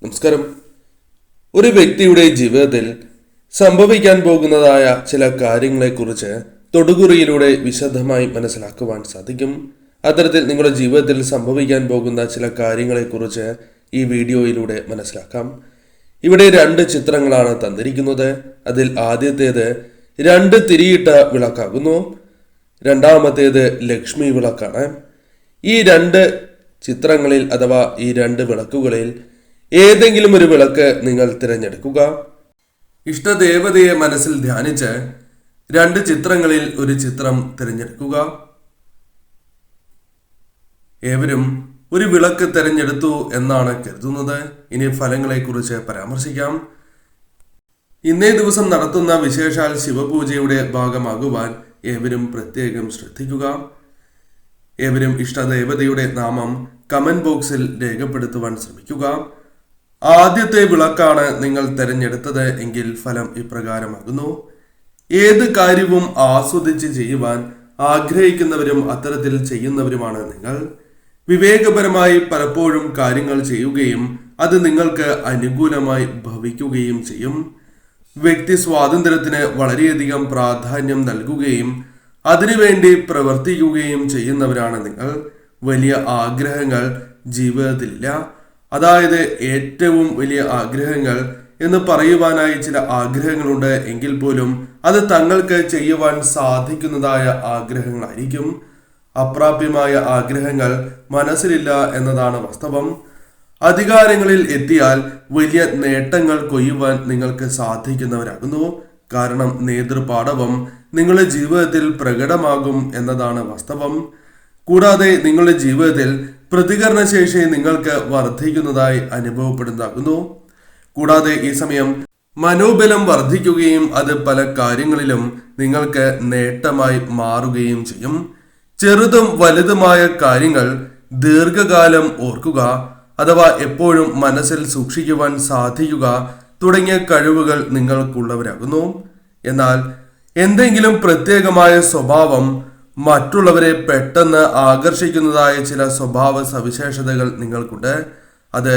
നമസ്കാരം. ഒരു വ്യക്തിയുടെ ജീവിതത്തിൽ സംഭവിക്കാൻ പോകുന്നതായ ചില കാര്യങ്ങളെക്കുറിച്ച് തൊടുകുറിയിലൂടെ വിശദമായി മനസ്സിലാക്കുവാൻ സാധിക്കും. അത്തരത്തിൽ നിങ്ങളുടെ ജീവിതത്തിൽ സംഭവിക്കാൻ പോകുന്ന ചില കാര്യങ്ങളെക്കുറിച്ച് ഈ വീഡിയോയിലൂടെ മനസ്സിലാക്കാം. ഇവിടെ 2 ചിത്രങ്ങളാണ് തന്നിരിക്കുന്നത്. അതിൽ ആദ്യത്തേത് 2 തിരിയിട്ട വിളക്കാകുന്നു. രണ്ടാമത്തേത് ലക്ഷ്മി വിളക്കാണ്. ഈ 2 ചിത്രങ്ങളിൽ അഥവാ ഈ 2 വിളക്കുകളിൽ ഏതെങ്കിലും ഒരു വിളക്ക് നിങ്ങൾ തിരഞ്ഞെടുക്കുക. ഇഷ്ടദേവതയെ മനസ്സിൽ ധ്യാനിച്ച് 2 ചിത്രങ്ങളിൽ ഒരു ചിത്രം തിരഞ്ഞെടുക്കുക. ഏവരും ഒരു വിളക്ക് തിരഞ്ഞെടുത്തു എന്നാണ് കരുതുന്നത്. ഇനി ഫലങ്ങളെക്കുറിച്ച് പരാമർശിക്കാം. ഇന്നേ ദിവസം നടത്തുന്ന വിശേഷാൽ ശിവപൂജയുടെ ഭാഗമാകുവാൻ ഏവരും പ്രത്യേകം ശ്രദ്ധിക്കുക. ഏവരും ഇഷ്ടദേവതയുടെ നാമം കമന്റ് ബോക്സിൽ രേഖപ്പെടുത്തുവാൻ ശ്രമിക്കുക. ആദ്യത്തെ വിളക്കാണ് നിങ്ങൾ തിരഞ്ഞെടുത്തത് എങ്കിൽ ഫലം ഇപ്രകാരമാകുന്നു. ഏത് കാര്യവും ആസ്വദിച്ച് ചെയ്യുവാൻ ആഗ്രഹിക്കുന്നവരും അത്തരത്തിൽ ചെയ്യുന്നവരുമാണ് നിങ്ങൾ. വിവേകപരമായി പലപ്പോഴും കാര്യങ്ങൾ ചെയ്യുകയും അത് നിങ്ങൾക്ക് അനുകൂലമായി ഭവിക്കുകയും ചെയ്യും. വ്യക്തി സ്വാതന്ത്ര്യത്തിന് വളരെയധികം പ്രാധാന്യം നൽകുകയും അതിനുവേണ്ടി പ്രവർത്തിക്കുകയും ചെയ്യുന്നവരാണ് നിങ്ങൾ. വലിയ ആഗ്രഹങ്ങൾ ജീവിതത്തിലില്ല. അതായത് ഏറ്റവും വലിയ ആഗ്രഹങ്ങൾ എന്ന് പറയുവാനായി ചില ആഗ്രഹങ്ങളുണ്ട് എങ്കിൽ പോലും അത് തങ്ങൾക്ക് ചെയ്യുവാൻ സാധിക്കുന്നതായ ആഗ്രഹങ്ങളായിരിക്കും. അപ്രാപ്യമായ ആഗ്രഹങ്ങൾ മനസ്സിലില്ല എന്നതാണ് വാസ്തവം. അധികാരങ്ങളിൽ എത്തിയാൽ വലിയ നേട്ടങ്ങൾ കൊയ്യുവാൻ നിങ്ങൾക്ക് സാധിക്കുന്നവരാകുന്നു. കാരണം നേതൃപാടവം നിങ്ങളുടെ ജീവിതത്തിൽ പ്രകടമാകും എന്നതാണ് വാസ്തവം. കൂടാതെ നിങ്ങളുടെ ജീവിതത്തിൽ പ്രതികരണശേഷി നിങ്ങൾക്ക് വർദ്ധിക്കുന്നതായി അനുഭവപ്പെടുന്നതാകുന്നു. കൂടാതെ ഈ സമയം മനോബലം വർദ്ധിക്കുകയും അത് പല കാര്യങ്ങളിലും നിങ്ങൾക്ക് നേട്ടമായി മാറുകയും ചെയ്യും. ചെറുതും വലുതുമായ കാര്യങ്ങൾ ദീർഘകാലം ഓർക്കുക അഥവാ എപ്പോഴും മനസ്സിൽ സൂക്ഷിക്കുവാൻ സാധിക്കുക തുടങ്ങിയ കഴിവുകൾ നിങ്ങൾക്കുള്ളവരാകുന്നു. എന്നാൽ എന്തെങ്കിലും പ്രത്യേകമായ സ്വഭാവം, മറ്റുള്ളവരെ പെട്ടെന്ന് ആകർഷിക്കുന്നതായ ചില സ്വഭാവ സവിശേഷതകൾ നിങ്ങൾക്കുണ്ട്. അത്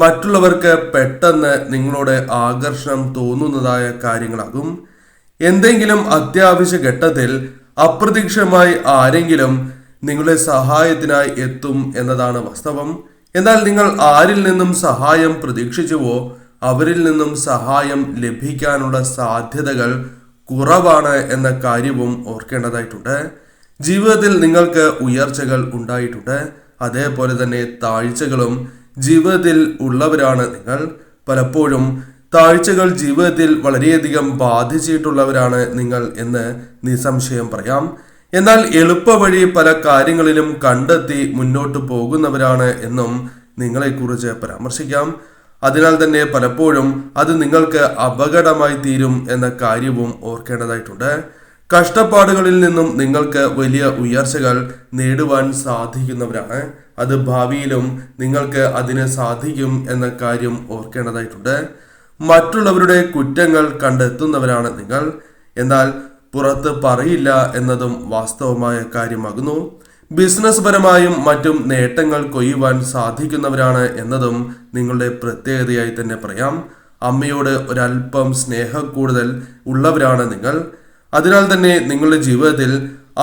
മറ്റുള്ളവർക്ക് പെട്ടെന്ന് നിങ്ങളോട് ആകർഷണം തോന്നുന്നതായ കാര്യങ്ങളാകും. എന്തെങ്കിലും അത്യാവശ്യ ഘട്ടത്തിൽ അപ്രതീക്ഷിതമായി ആരെങ്കിലും നിങ്ങളുടെ സഹായത്തിനായി എത്തും എന്നതാണ് വാസ്തവം. എന്നാൽ നിങ്ങൾ ആരിൽ നിന്നും സഹായം പ്രതീക്ഷിച്ചുവോ അവരിൽ നിന്നും സഹായം ലഭിക്കാനുള്ള സാധ്യതകൾ കുറവാണ് എന്ന കാര്യവും ഓർക്കേണ്ടതായിട്ടുണ്ട്. ജീവിതത്തിൽ നിങ്ങൾക്ക് ഉയർച്ചകൾ ഉണ്ടായിട്ടുണ്ട്. അതേപോലെ തന്നെ താഴ്ചകളും ജീവിതത്തിൽ ഉള്ളവരാണ് നിങ്ങൾ. പലപ്പോഴും താഴ്ചകൾ ജീവിതത്തിൽ വളരെയധികം ബാധിച്ചിട്ടുള്ളവരാണ് നിങ്ങൾ എന്ന് നിസ്സംശയം പറയാം. എന്നാൽ എളുപ്പവഴി പല കാര്യങ്ങളിലും കണ്ടെത്തി മുന്നോട്ട് പോകുന്നവരാണ് എന്നും നിങ്ങളെക്കുറിച്ച് പരാമർശിക്കാം. അതിനാൽ തന്നെ പലപ്പോഴും അത് നിങ്ങൾക്ക് അപകടമായി തീരും എന്ന കാര്യവും ഓർക്കേണ്ടതായിട്ടുണ്ട്. കഷ്ടപ്പാടുകളിൽ നിന്നും നിങ്ങൾക്ക് വലിയ ഉയർച്ചകൾ നേടുവാൻ സാധിക്കുന്നവരാണ്. അത് ഭാവിയിലും നിങ്ങൾക്ക് അതിന് സാധിക്കും എന്ന കാര്യം ഓർക്കേണ്ടതായിട്ടുണ്ട്. മറ്റുള്ളവരുടെ കുറ്റങ്ങൾ കണ്ടെത്തുന്നവരാണ് നിങ്ങൾ. എന്നാൽ പുറത്ത് പറയില്ല എന്നതും വാസ്തവമായ കാര്യമാകുന്നു. ബിസിനസ് പരമായും മറ്റും നേട്ടങ്ങൾ കൊയ്യുവാൻ സാധിക്കുന്നവരാണ് എന്നതും നിങ്ങളുടെ പ്രത്യേകതയായി തന്നെ പറയാം. അമ്മയോട് ഒരല്പം സ്നേഹം കൂടുതൽ ഉള്ളവരാണ് നിങ്ങൾ. അതിനാൽ തന്നെ നിങ്ങളുടെ ജീവിതത്തിൽ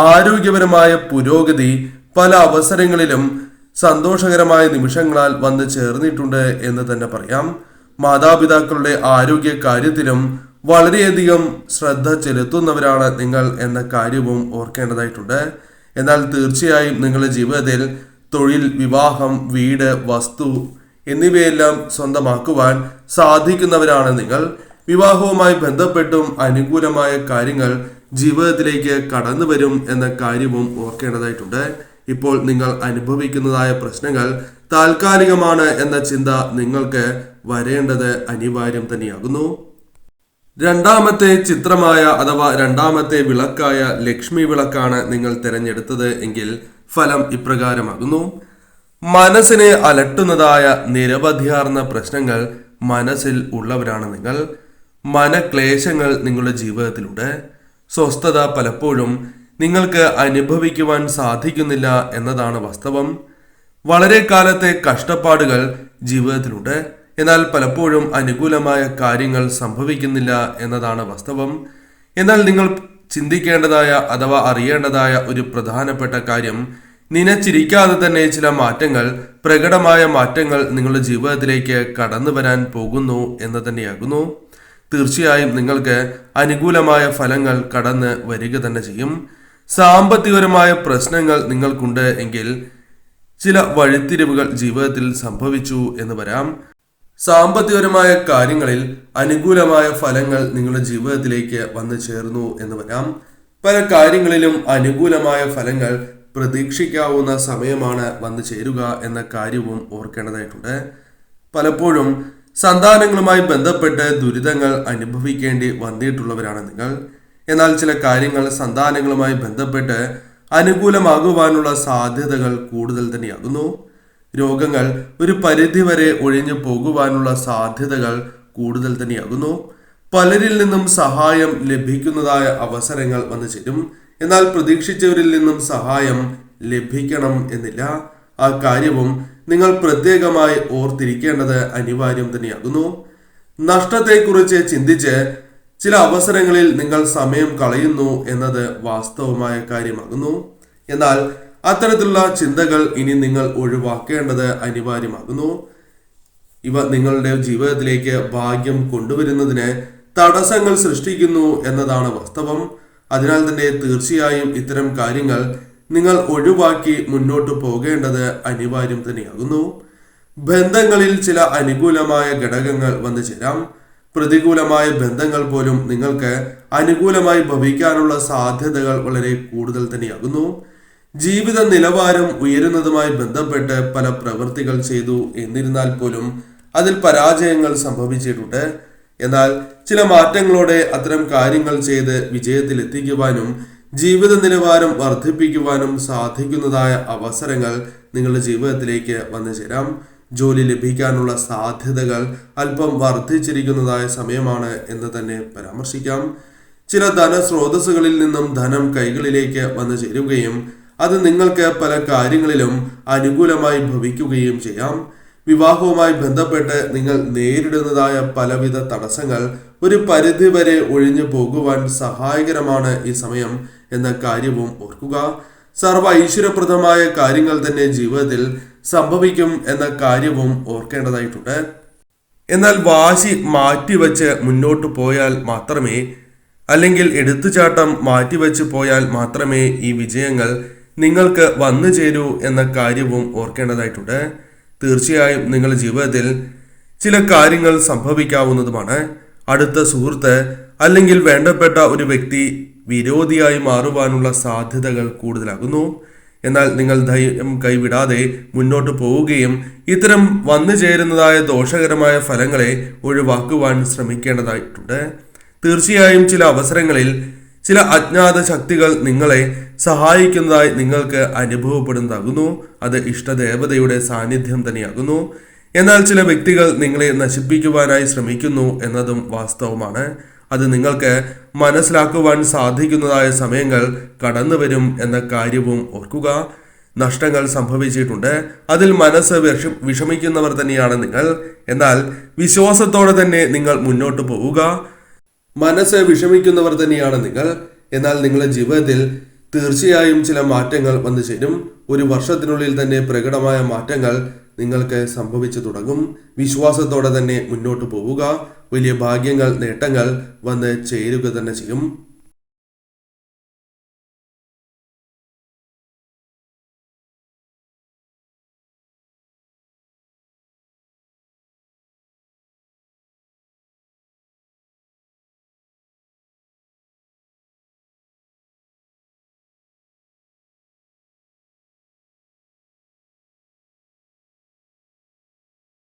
ആരോഗ്യപരമായ പുരോഗതി പല അവസരങ്ങളിലും സന്തോഷകരമായ നിമിഷങ്ങളാൽ വന്നു ചേർന്നിട്ടുണ്ട് എന്ന് തന്നെ പറയാം. മാതാപിതാക്കളുടെ ആരോഗ്യ കാര്യത്തിലും വളരെയധികം ശ്രദ്ധ ചെലുത്തുന്നവരാണ് നിങ്ങൾ എന്ന കാര്യവും ഓർക്കേണ്ടതായിട്ടുണ്ട്. എന്നാൽ തീർച്ചയായും നിങ്ങളുടെ ജീവിതത്തിൽ തൊഴിൽ, വിവാഹം, വീട്, വസ്തു എന്നിവയെല്ലാം സ്വന്തമാക്കുവാൻ സാധിക്കുന്നവരാണ് നിങ്ങൾ. വിവാഹവുമായി ബന്ധപ്പെട്ടും അനുകൂലമായ കാര്യങ്ങൾ ജീവിതത്തിലേക്ക് കടന്നു വരും എന്ന കാര്യവും ഓർക്കേണ്ടതായിട്ടുണ്ട്. ഇപ്പോൾ നിങ്ങൾ അനുഭവിക്കുന്നതായ പ്രശ്നങ്ങൾ താൽക്കാലികമാണ് എന്ന ചിന്ത നിങ്ങൾക്ക് വരേണ്ടത് അനിവാര്യം തന്നെയാകുന്നു. രണ്ടാമത്തെ ചിത്രമായ അഥവാ രണ്ടാമത്തെ വിളക്കായ ലക്ഷ്മി വിളക്കാണ് നിങ്ങൾ തിരഞ്ഞെടുത്തത് എങ്കിൽ ഫലം ഇപ്രകാരമാകുന്നു. മനസ്സിനെ അലട്ടുന്നതായ നിരവധിയാർന്ന പ്രശ്നങ്ങൾ മനസ്സിൽ ഉള്ളവരാണ് നിങ്ങൾ. മനക്ലേശങ്ങൾ നിങ്ങളുടെ ജീവിതത്തിലുണ്ട്. സ്വസ്ഥത പലപ്പോഴും നിങ്ങൾക്ക് അനുഭവിക്കുവാൻ സാധിക്കുന്നില്ല എന്നതാണ് വാസ്തവം. വളരെ കാലത്തെ കഷ്ടപ്പാടുകൾ ജീവിതത്തിലുണ്ട്. എന്നാൽ പലപ്പോഴും അനുകൂലമായ കാര്യങ്ങൾ സംഭവിക്കുന്നില്ല എന്നതാണ് വാസ്തവം. എന്നാൽ നിങ്ങൾ ചിന്തിക്കേണ്ടതായ അഥവാ അറിയേണ്ടതായ ഒരു പ്രധാനപ്പെട്ട കാര്യം, നനച്ചിരിക്കാതെ തന്നെ ചില മാറ്റങ്ങൾ, പ്രകടമായ മാറ്റങ്ങൾ നിങ്ങളുടെ ജീവിതത്തിലേക്ക് കടന്നു വരാൻ പോകുന്നു എന്ന് തന്നെയാകുന്നു. തീർച്ചയായും നിങ്ങൾക്ക് അനുകൂലമായ ഫലങ്ങൾ കടന്ന് വരിക തന്നെ ചെയ്യും. സാമ്പത്തികപരമായ പ്രശ്നങ്ങൾ നിങ്ങൾക്കുണ്ട് എങ്കിൽ ചില വഴിത്തിരിവുകൾ ജീവിതത്തിൽ സംഭവിച്ചു എന്ന് വരാം. സാമ്പത്തികപരമായ കാര്യങ്ങളിൽ അനുകൂലമായ ഫലങ്ങൾ നിങ്ങളുടെ ജീവിതത്തിലേക്ക് വന്നു ചേർന്നു എന്ന് വരാം. പല കാര്യങ്ങളിലും അനുകൂലമായ ഫലങ്ങൾ പ്രതീക്ഷിക്കാവുന്ന സമയമാണ് വന്നു ചേരുക എന്ന കാര്യവും ഓർക്കേണ്ടതായിട്ടുണ്ട്. പലപ്പോഴും സന്താനങ്ങളുമായി ബന്ധപ്പെട്ട് ദുരിതങ്ങൾ അനുഭവിക്കേണ്ടി വന്നിട്ടുള്ളവരാണ് നിങ്ങൾ. എന്നാൽ ചില കാര്യങ്ങൾ സന്താനങ്ങളുമായി ബന്ധപ്പെട്ട് അനുകൂലമാകുവാനുള്ള സാധ്യതകൾ കൂടുതൽ തന്നെയാകുന്നു. രോഗങ്ങൾ ഒരു പരിധിവരെ ഒഴിഞ്ഞു പോകുവാനുള്ള സാധ്യതകൾ കൂടുതൽ തന്നെയാകുന്നു. പലരിൽ നിന്നും സഹായം ലഭിക്കുന്നതായ അവസരങ്ങൾ വന്നു ചേരും. എന്നാൽ പ്രതീക്ഷിച്ചവരിൽ നിന്നും സഹായം ലഭിക്കണം എന്നില്ല. ആ കാര്യവും നിങ്ങൾ പ്രത്യേകമായി ഓർത്തിരിക്കേണ്ടത് അനിവാര്യം തന്നെയാകുന്നു. നഷ്ടത്തെക്കുറിച്ച് ചിന്തിച്ച് ചില അവസരങ്ങളിൽ നിങ്ങൾ സമയം കളയുന്നു എന്നത് വാസ്തവമായ കാര്യമാകുന്നു. എന്നാൽ അത്തരത്തിലുള്ള ചിന്തകൾ ഇനി നിങ്ങൾ ഒഴിവാക്കേണ്ടത് അനിവാര്യമാകുന്നു. ഇവ നിങ്ങളുടെ ജീവിതത്തിലേക്ക് ഭാഗ്യം കൊണ്ടുവരുന്നതിന് തടസ്സങ്ങൾ സൃഷ്ടിക്കുന്നു എന്നതാണ് വാസ്തവം. അതിനാൽ തന്നെ തീർച്ചയായും ഇത്തരം കാര്യങ്ങൾ നിങ്ങൾ ഒഴിവാക്കി മുന്നോട്ട് പോകേണ്ടത് അനിവാര്യം തന്നെയാകുന്നു. ബന്ധങ്ങളിൽ ചില അനുകൂലമായ ഘടകങ്ങൾ വന്നു ചേരാം. പ്രതികൂലമായ ബന്ധങ്ങൾ പോലും നിങ്ങൾക്ക് അനുകൂലമായി ഭവിക്കാനുള്ള സാധ്യതകൾ വളരെ കൂടുതൽ തന്നെയാകുന്നു. ജീവിത നിലവാരം ഉയരുന്നതുമായി ബന്ധപ്പെട്ട് പല പ്രവൃത്തികൾ ചെയ്തു എന്നിരുന്നാൽ പോലും അതിൽ പരാജയങ്ങൾ സംഭവിച്ചിട്ടുണ്ട്. എന്നാൽ ചില മാറ്റങ്ങളോടെ അത്തരം കാര്യങ്ങൾ ചെയ്ത് വിജയത്തിലെത്തിക്കുവാനും ജീവിത നിലവാരം വർദ്ധിപ്പിക്കുവാനും സാധിക്കുന്നതായ അവസരങ്ങൾ നിങ്ങളുടെ ജീവിതത്തിലേക്ക് വന്നു ചേരാം. ജോലി ലഭിക്കാനുള്ള സാധ്യതകൾ അല്പം വർദ്ധിച്ചിരിക്കുന്നതായ സമയമാണ് എന്ന് തന്നെ പരാമർശിക്കാം. ചില ധനസ്രോതസ്സുകളിൽ നിന്നും ധനം കൈകളിലേക്ക് വന്നു ചേരുകയും അത് നിങ്ങൾക്ക് പല കാര്യങ്ങളിലും അനുകൂലമായി ഭവിക്കുകയും ചെയ്യാം. വിവാഹവുമായി ബന്ധപ്പെട്ട് നിങ്ങൾ നേരിടുന്നതായ പലവിധ തടസ്സങ്ങൾ ഒരു പരിധിവരെ ഒഴിഞ്ഞു പോകുവാൻ സഹായകരമാണ് ഈ സമയം എന്ന കാര്യവും ഓർക്കുക. സർവ ഐശ്വര്യപ്രദമായ കാര്യങ്ങൾ തന്നെ ജീവിതത്തിൽ സംഭവിക്കും എന്ന കാര്യവും ഓർക്കേണ്ടതായിട്ടുണ്ട്. എന്നാൽ വാശി മാറ്റിവെച്ച് മുന്നോട്ട് പോയാൽ മാത്രമേ, അല്ലെങ്കിൽ എടുത്തുചാട്ടം മാറ്റിവെച്ച് പോയാൽ മാത്രമേ ഈ വിജയങ്ങൾ നിങ്ങൾക്ക് വന്നു ചേരൂ എന്ന കാര്യവും ഓർക്കേണ്ടതായിട്ടുണ്ട്. തീർച്ചയായും നിങ്ങളുടെ ജീവിതത്തിൽ ചില കാര്യങ്ങൾ സംഭവിക്കാവുന്നതുമാണ്. അടുത്ത സുഹൃത്ത് അല്ലെങ്കിൽ വേണ്ടപ്പെട്ട ഒരു വ്യക്തി വിരോധിയായി മാറുവാനുള്ള സാധ്യതകൾ കൂടുതലാകുന്നു. എന്നാൽ നിങ്ങൾ ധൈര്യം കൈവിടാതെ മുന്നോട്ട് പോവുകയും ഇത്തരം വന്നു ചേരുന്നതായ ദോഷകരമായ ഫലങ്ങളെ ഒഴിവാക്കുവാൻ ശ്രമിക്കേണ്ടതായിട്ടുണ്ട്. തീർച്ചയായും ചില അവസരങ്ങളിൽ ചില അജ്ഞാത ശക്തികൾ നിങ്ങളെ സഹായിക്കുന്നതായി നിങ്ങൾക്ക് അനുഭവപ്പെടുന്നതാകുന്നു. അത് ഇഷ്ടദേവതയുടെ സാന്നിധ്യം തന്നെയാകുന്നു. എന്നാൽ ചില വ്യക്തികൾ നിങ്ങളെ നശിപ്പിക്കുവാനായി ശ്രമിക്കുന്നു എന്നതും വാസ്തവമാണ്. അത് നിങ്ങൾക്ക് മനസ്സിലാക്കുവാൻ സാധിക്കുന്നതായ സമയങ്ങൾ കടന്നു വരും എന്ന കാര്യവും ഓർക്കുക. നഷ്ടങ്ങൾ സംഭവിച്ചിട്ടുണ്ട്. അതിൽ മനസ്സ് വിഷമിക്കുന്നവർ തന്നെയാണ് നിങ്ങൾ. എന്നാൽ വിശ്വാസത്തോടെ തന്നെ നിങ്ങൾ മുന്നോട്ട് പോവുക. മനസ്സ് വിഷമിക്കുന്നവർ തന്നെയാണ് നിങ്ങൾ. എന്നാൽ നിങ്ങളുടെ ജീവിതത്തിൽ തീർച്ചയായും ചില മാറ്റങ്ങൾ വന്നു ചേരും. ഒരു വർഷത്തിനുള്ളിൽ തന്നെ പ്രകടമായ മാറ്റങ്ങൾ നിങ്ങൾക്ക് സംഭവിച്ചു തുടങ്ങും. വിശ്വാസത്തോടെ തന്നെ മുന്നോട്ട് പോവുക. വലിയ ഭാഗ്യങ്ങൾ, നേട്ടങ്ങൾ വന്ന് ചേരുക തന്നെ ചെയ്യും.